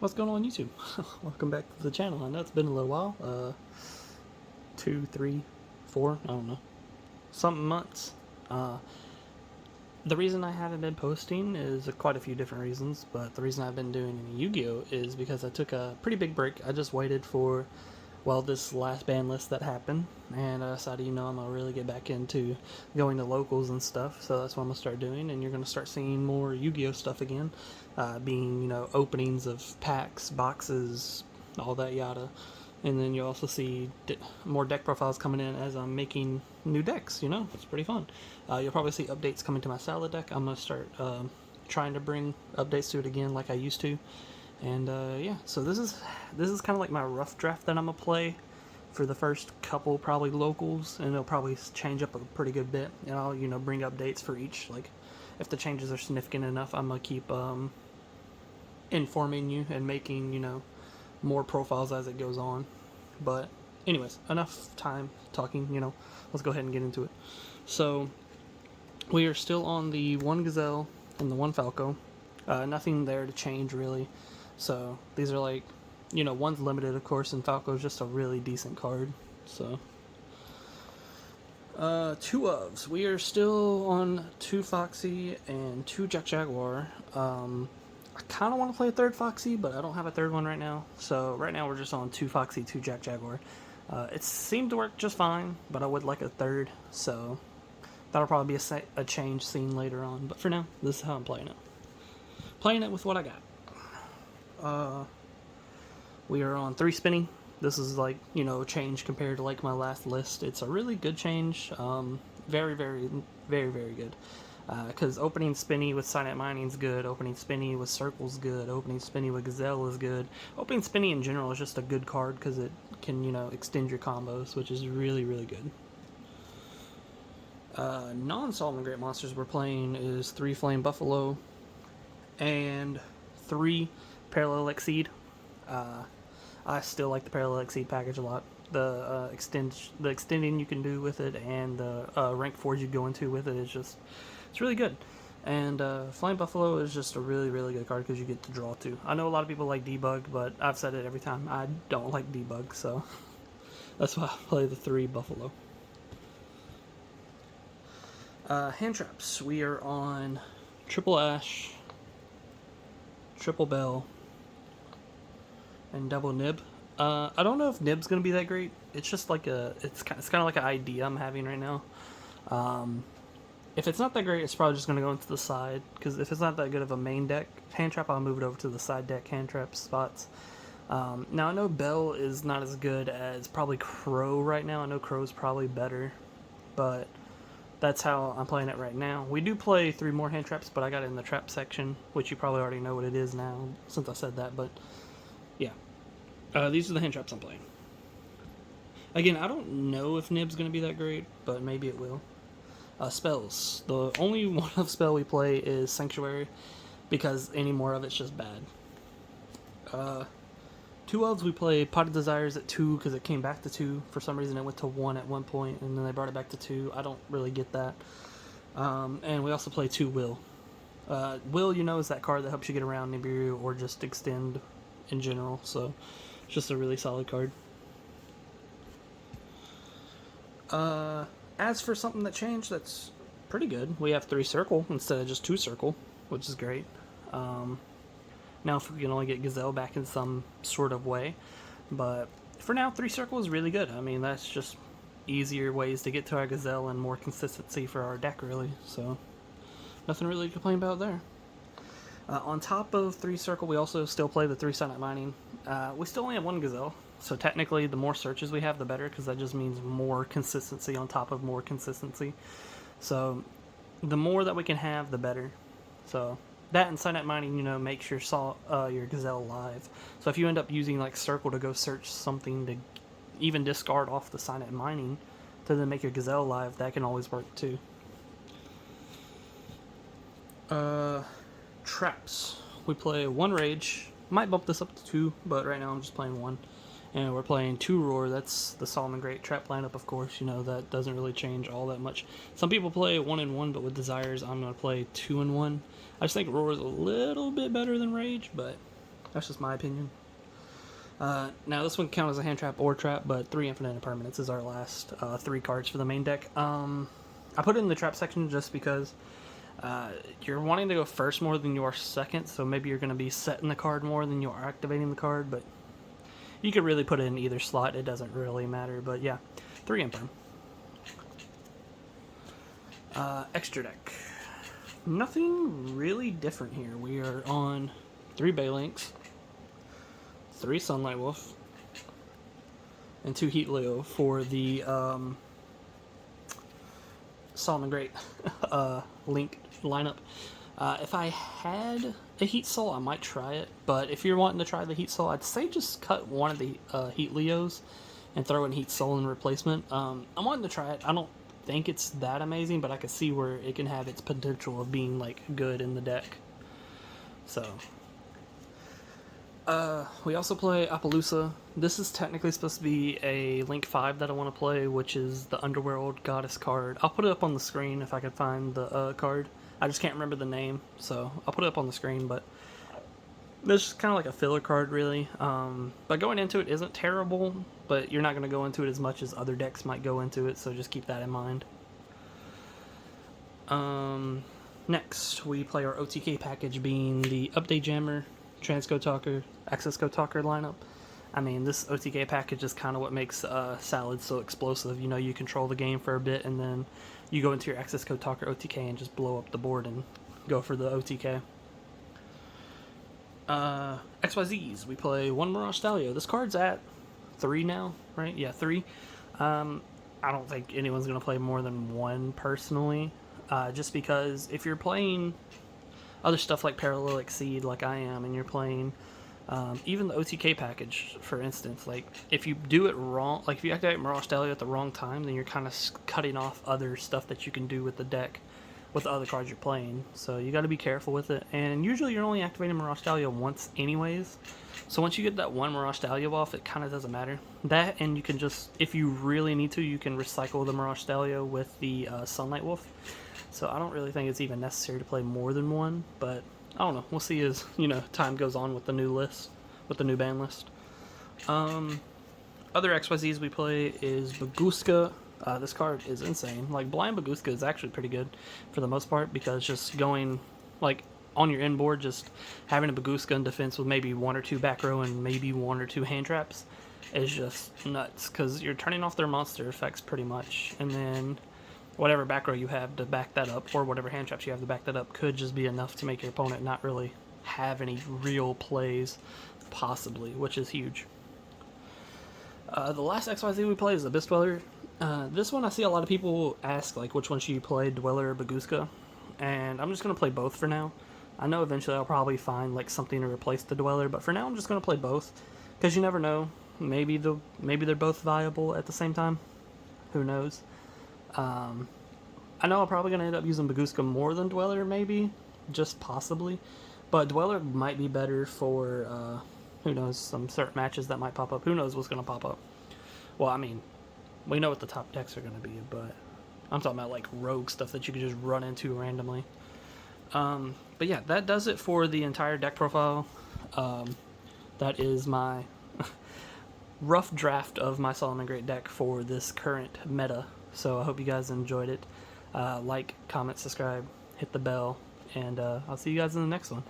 What's going on YouTube? Welcome back to the channel. I know it's been a little while. 2, 3, 4, I don't know. Something months. The reason I haven't been posting is quite a few different reasons, but the reason I've been doing YuGiOh is because I took a pretty big break. I just waited for, well, this last ban list that happened, and I decided, I'm going to really get back into going to locals and stuff, so that's what I'm going to start doing, and you're going to start seeing more YuGiOh stuff again, being, openings of packs, boxes, all that yada. And then you'll also see more deck profiles coming in as I'm making new decks, It's pretty fun. You'll probably see updates coming to my salad deck. I'm going to start trying to bring updates to it again like I used to. And yeah, so this is kind of like my rough draft that I'm going to play for the first couple probably locals, and it'll probably change up a pretty good bit. And I'll, bring updates for each. Like, if the changes are significant enough, I'm going to keep informing you and making, more profiles as it goes on. But anyways, enough time talking, let's go ahead and get into it. So we are still on the one Gazelle and the one Falco. Nothing there to change really. So these are like, one's limited of course, and Falco's just a really decent card. So two ofs. We are still on 2 Foxy and 2 Jack Jaguar. I kind of want to play a third Foxy, but I don't have a third one right now. So right now we're just on 2 Foxy, 2 Jack Jaguar. It seemed to work just fine, but I would like a third. So that'll probably be a change seen later on. But for now, this is how I'm playing it. Playing it with what I got. We are on 3 spinning. This is like, a change compared to like my last list. It's a really good change. Very, very, very, very good. Because opening spinny with Silent Mining is good, opening spinny with Circle's good, opening spinny with Gazelle is good. Opening spinny in general is just a good card because it can, extend your combos, which is really, really good. Non-Salamangreat monsters we're playing is 3 Flame Buffalo and 3 Parallel Exceed. I still like the Parallel Exceed package a lot. The extending you can do with it, and the rank 4s you go into with it is just, it's really good. And Flame Buffalo is just a really, really good card because you get to draw 2. I know a lot of people like Debug, but I've said it every time, I don't like Debug, so that's why I play the 3 Buffalo. Hand traps. We are on Triple Ash, Triple Bell, and Double Nib. I don't know if Nib's gonna be that great. It's just like it's kind of like an idea I'm having right now. If it's not that great, it's probably just gonna go into the side, because if it's not that good of a main deck hand trap, I'll move it over to the side deck hand trap spots. Now I know Bell is not as good as probably Crow right now. I know Crow's probably better, but that's how I'm playing it right now. We do play 3 more hand traps, but I got it in the trap section, which you probably already know what it is now since I said that, but yeah. These are the hand traps I'm playing. Again, I don't know if Nib's going to be that great, but maybe it will. Spells. The only one of spell we play is Sanctuary, because any more of it's just bad. 2 elves we play Potted Desires at 2 because it came back to 2. For some reason it went to 1 at one point, and then they brought it back to 2. I don't really get that. And we also play 2 Will. Will, is that card that helps you get around Nibiru or just extend in general, so it's just a really solid card. As for something that changed that's pretty good, we have 3 Circle instead of just 2 Circle, which is great. Now if we can only get Gazelle back in some sort of way, but for now 3 Circle is really good. I mean, that's just easier ways to get to our Gazelle and more consistency for our deck really, so nothing really to complain about there. On top of 3 Circle, we also still play the 3 Silent Mining. We still only have 1 Gazelle, so technically the more searches we have, the better, because that just means more consistency on top of more consistency. So the more that we can have, the better. So that and Silent Mining, makes your Gazelle alive. So if you end up using like Circle to go search something to even discard off the Silent Mining to then make your Gazelle alive, that can always work too. Traps. We play 1 Rage. Might bump this up to 2, but right now I'm just playing 1. And we're playing 2 Roar. That's the Salamangreat trap lineup, of course. That doesn't really change all that much. Some people play 1 and 1, but with Desires, I'm going to play 2 and 1. I just think Roar is a little bit better than Rage, but That's just my opinion. Now this one can count as a hand trap or trap, but 3 infinite impermanence is our last 3 cards for the main deck. I put it in the trap section just because you're wanting to go first more than you are second, so maybe you're going to be setting the card more than you are activating the card, but you could really put it in either slot. It doesn't really matter, but yeah, 3 imperm. Extra deck. Nothing really different here. We are on 3 Baylinks, 3 Sunlight Wolf, and 2 YuGiOh for the Salamangreat link lineup. If I had a Heat Soul, I might try it, but if you're wanting to try the Heat Soul, I'd say just cut one of the YuGiOhs and throw in Heat Soul in replacement. I'm wanting to try it. I don't think it's that amazing, but I can see where it can have its potential of being like good in the deck. So we also play Appaloosa. This is technically supposed to be a Link 5 that I want to play, which is the Underworld Goddess card. I'll put it up on the screen if I can find the card. I just can't remember the name, so I'll put it up on the screen, but this is kind of like a filler card, really. But going into it isn't terrible, but you're not going to go into it as much as other decks might go into it, so just keep that in mind. Next, we play our Otk package, being the Update Jammer, Transcode Talker, Access Code Talker lineup. I mean, this Otk package is kind of what makes Salad so explosive. You know, you control the game for a bit, and then you go into your Access Code Talker OTK and just blow up the board and go for the OTK. XYZs, we play 1 Mirage Stalio. This card's at 3 now, right? Yeah, 3. I don't think anyone's going to play more than 1 personally, just because if you're playing other stuff like Parallel Exceed like I am, and you're playing even the OTK package, for instance, like if you do it wrong, like if you activate Mirage Stalio at the wrong time, then you're kind of cutting off other stuff that you can do with the deck with the other cards you're playing. So you got to be careful with it, and usually you're only activating Mirage Stalio once anyways, so once you get that 1 Mirage Stalio off, it kind of doesn't matter. That, and you can just, if you really need to, you can recycle the Mirage Stalio with the Sunlight Wolf. So I don't really think it's even necessary to play more than 1, but I don't know. We'll see as, you know, time goes on with the new list, with the new ban list. Other XYZs we play is Baguska. This card is insane. Like, Blind Baguska is actually pretty good for the most part, because just going, like, on your inboard, just having a Baguska in defense with maybe 1 or 2 back row and maybe 1 or 2 hand traps is just nuts, because you're turning off their monster effects pretty much, and then whatever back row you have to back that up, or whatever hand traps you have to back that up, could just be enough to make your opponent not really have any real plays, possibly, which is huge. The last XYZ we play is Abyss Dweller. This one I see a lot of people ask, like, which one should you play, Dweller or Baguska? And I'm just going to play both for now. I know eventually I'll probably find like something to replace the Dweller, but for now I'm just going to play both, because you never know. Maybe they're both viable at the same time. Who knows? I know I'm probably going to end up using Baguska more than Dweller, maybe, just possibly, but Dweller might be better for, who knows, some certain matches that might pop up. Who knows what's going to pop up? Well, I mean, we know what the top decks are going to be, but I'm talking about like rogue stuff that you could just run into randomly. But yeah, that does it for the entire deck profile. That is my rough draft of my Salamangreat deck for this current meta. So I hope you guys enjoyed it. Like, comment, subscribe, hit the bell, and I'll see you guys in the next one.